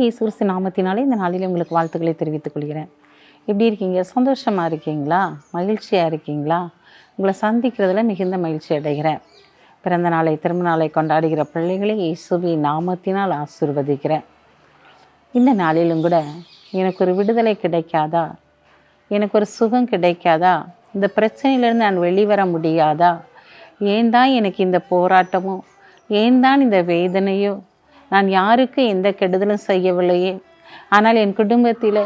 இயேசு கிறிஸ்து நாமத்தினாலே இந்த நாளில் உங்களுக்கு வாழ்த்துக்களை தெரிவித்துக் கொள்கிறேன். எப்படி இருக்கீங்க? சந்தோஷமாக இருக்கீங்களா? மகிழ்ச்சியாக இருக்கீங்களா? உங்களை சந்திக்கிறதுல மிகுந்த மகிழ்ச்சி அடைகிறேன். பிறந்த நாளை திரும்ப நாளை கொண்டாடுகிற பிள்ளைகளை இயேசுவின் நாமத்தினால் ஆசீர்வதிக்கிறேன். இந்த நாளிலும் கூட எனக்கு ஒரு விடுதலை கிடைக்காதா? எனக்கு ஒரு சுகம் கிடைக்காதா? இந்த பிரச்சனையிலேருந்து நான் வெளிவர முடியாதா? ஏன் தான் எனக்கு இந்த போராட்டமோ, ஏன் தான் இந்த வேதனையோ? நான் யாருக்கு எந்த கெடுதலும் செய்யவில்லையே, ஆனால் என் குடும்பத்தில்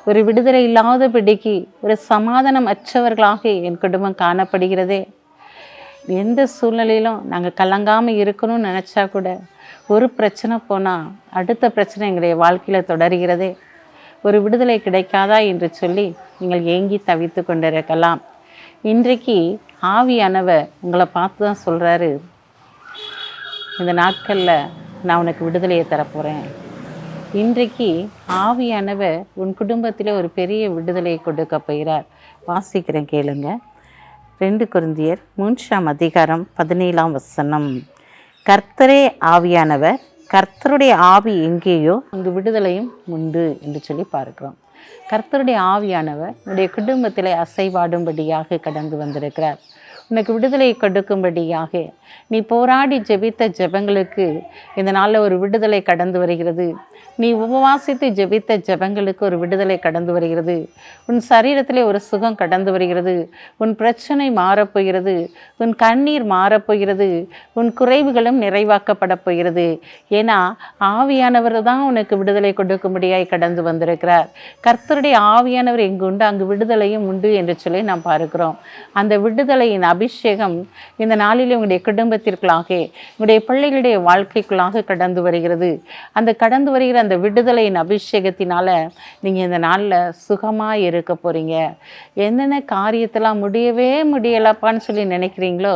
ஒரு விடுதலை இல்லாதபடிக்கு ஒரு சமாதானம் அற்றவர்களாக என் குடும்பம் காணப்படுகிறதே. எந்த சூழ்நிலையிலும் நாங்கள் கலங்காமல் இருக்கணும்னு நினச்சா கூட ஒரு பிரச்சனை போனால் அடுத்த பிரச்சனை எங்களுடைய வாழ்க்கையில் தொடர்கிறதே. ஒரு விடுதலை கிடைக்காதா என்று சொல்லி நீங்கள் ஏங்கி தவித்து கொண்டிருக்கலாம். இன்றைக்கு ஆவியானவர் உங்களை பார்த்து தான் சொல்கிறாரு, இந்த நாட்களில் நான் உனக்கு விடுதலையை தரப்போகிறேன். இன்றைக்கு ஆவியானவர் உன் குடும்பத்தில் ஒரு பெரிய விடுதலையை கொடுக்க போகிறார். வாசிக்கிறேன், கேளுங்க. 2 கொரிந்தியர் 3:17 கர்த்தரே ஆவியானவர், கர்த்தருடைய ஆவி எங்கேயோ அங்கு விடுதலையும் உண்டு என்று சொல்லி பார்க்கிறோம். கர்த்தருடைய ஆவியானவர் உன்னுடைய குடும்பத்தில் அசைவாடும்படியாக கடந்து வந்திருக்கிறார். உனக்கு விடுதலை கொடுக்கும்படியாக நீ போராடி ஜெபித்த ஜெபங்களுக்கு இந்த நாளில் ஒரு விடுதலை கடந்து வருகிறது. நீ உபவாசித்து ஜெபித்த ஜெபங்களுக்கு ஒரு விடுதலை கடந்து வருகிறது. உன் சரீரத்திலே ஒரு சுகம் கடந்து வருகிறது. உன் பிரச்சனை மாறப்போகிறது. உன் கண்ணீர் மாறப்போகிறது. உன் குறைவுகளும் நிறைவாக்கப்பட போகிறது. ஏன்னா ஆவியானவர் தான் உனக்கு விடுதலை கொடுக்கும்படியாய் கடந்து வந்திருக்கிறார். கர்த்தருடைய ஆவியானவர் எங்கு உண்டு அங்கு விடுதலையும் உண்டு என்று சொல்லி நாம் பார்க்கிறோம். அந்த விடுதலையின் அபிஷேகம் இந்த நாளிலே உங்களுடைய குடும்பத்திற்குள்ளாக உங்களுடைய பிள்ளைகளுடைய வாழ்க்கைக்குள்ளாக கடந்து வருகிறது. அந்த கடந்து வருகிற அந்த விடுதலையின் அபிஷேகத்தினால நீங்கள் இந்த நாளில் சுகமாக இருக்க போகிறீங்க. என்னென்ன காரியத்தெல்லாம் முடியவே முடியலப்பான்னு சொல்லி நினைக்கிறீங்களோ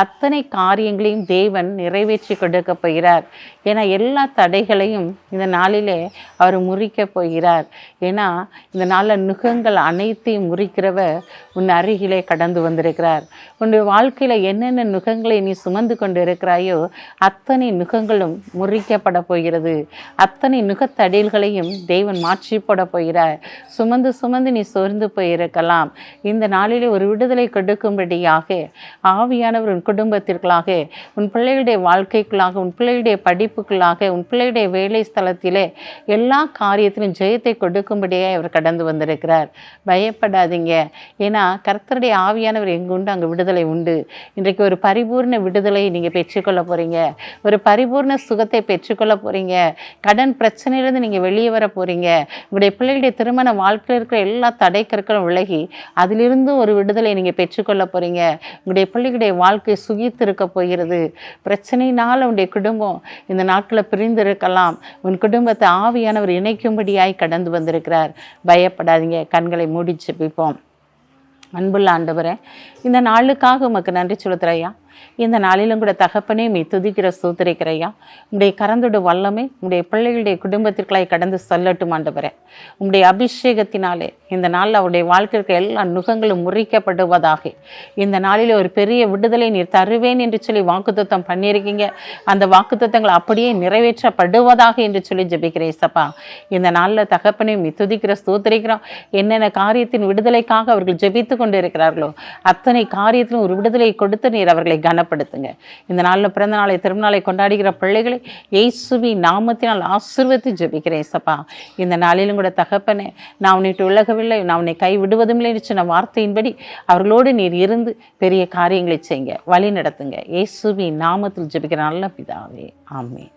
அத்தனை காரியங்களையும் தேவன் நிறைவேற்றி கொடுக்க போகிறார். ஏன்னா எல்லா தடைகளையும் இந்த நாளிலே அவர் முறிக்க போகிறார். ஏன்னா இந்த நாளில் நுகங்கள் அனைத்தையும் முறிக்கிறவர் உன் அருகிலே கடந்து வந்திருக்கிறார். உன்னுடைய வாழ்க்கையில் என்னென்ன நுகங்களை நீ சுமந்து கொண்டு இருக்கிறாயோ அத்தனை நுகங்களும் முறிக்கப்பட போகிறது. அத்தனை நுகத்தடில்களையும் தேவன் மாற்றி போட போகிறார். சுமந்து சுமந்து நீ சோர்ந்து போயிருக்கலாம். இந்த நாளிலே ஒரு விடுதலை கொடுக்கும்படியாக ஆவியானவர் உன் குடும்பத்திற்குள்ளாக, உன் பிள்ளைகளுடைய வாழ்க்கைக்குள்ளாக, உன் பிள்ளைகளுடைய படிப்புக்குள்ளாக, உன் பிள்ளைகளுடைய வேலை ஸ்தலத்திலே எல்லா காரியத்திலும் ஜெயத்தை கொடுக்கும்படியாக அவர் கடந்து வந்திருக்கிறார். பயப்படாதீங்க. ஏன்னா கர்த்தருடைய ஆவியானவர் எங்கு உண்டு அங்கு விடுதலை உண்டு. இன்றைக்கு ஒரு பரிபூர்ண விடுதலையை நீங்கள் பெற்றுக்கொள்ள போகிறீங்க. ஒரு பரிபூர்ண சுகத்தை பெற்றுக்கொள்ள போகிறீங்க. கடன் பிரச்சனையிலேருந்து நீங்கள் வெளியே வர போகிறீங்க. உங்களுடைய பிள்ளைகளுடைய திருமண வாழ்க்கையில் இருக்கிற எல்லா தடை கற்களும் விலகி அதிலிருந்து ஒரு விடுதலை நீங்கள் பெற்றுக்கொள்ள போகிறீங்க. உங்களுடைய பிள்ளைகளுடைய வாழ்க்கை சுகித்து இருக்க போகிறது. பிரச்சனையினால் உங்களுடைய குடும்பம் இந்த நாட்களில் பிரிந்து இருக்கலாம். உன் குடும்பத்தை ஆவியானவர் இணைக்கும்படியாய் கடந்து வந்திருக்கிறார். பயப்படாதீங்க. கண்களை மூடி ஜெபிப்போம். அன்புள்ள ஆண்டவரே, இந்த நாளுக்காக உமக்கு நன்றி செலுத்துறையா. இந்த நாளிலும் கூட தகப்பனே மெய் துதிக்கிற ஸ்தோத்திரிக்கிறையா. உங்களுடைய கரந்தோட வல்லமை உங்களுடைய பிள்ளைகளுடைய குடும்பத்திற்குள்ளாய் கடந்து சொல்லட்டும் ஆண்டவரே. உங்களுடைய அபிஷேகத்தினாலே இந்த நாளில் அவருடைய வாழ்க்கைக்கு எல்லா நுகங்களும் முறிக்கப்படுவதாக. இந்த நாளில் ஒரு பெரிய விடுதலை நீர் தருவேன் என்று சொல்லி வாக்குத்தத்தம் பண்ணியிருக்கீங்க. அந்த வாக்குத்தத்தங்கள் அப்படியே நிறைவேற்றப்படுவதாக என்று சொல்லி ஜெபிக்கிறேன் சப்பா. இந்த நாளில் தகப்பனே மெய் துதிக்கிற ஸ்தோத்திரிக்கிறோம். என்னென்ன காரியத்தின் விடுதலைக்காக அவர்கள் ஜெபித்து கொண்டு இருக்கிறார்களோ அத்தனை காரியத்திலும் ஒரு விடுதலை கொடுத்து நீர் அவர்களை கனப்படுத்துங்க. இந்த நாளில் பிறந்த நாளை திருநாளை கொண்டாடுகிற பிள்ளைகளை இயேசுவின் நாமத்தினால் ஆசீர்வதித்து ஜெபிக்கிறேன் சப்பா. இந்த நாளிலும் கூட தகப்பனே, நான் உன்னை உலகவில்லை, நான் உன்னை கை விடுவதுமில்லை என்று சொன்ன வார்த்தையின்படி அவர்களோடு நீர் இருந்து பெரிய காரியங்களை செய்யுங்க, வழி நடத்துங்க. இயேசுவின் நாமத்தில் ஜெபிக்கிற நல்ல பிதாவே, ஆமென்.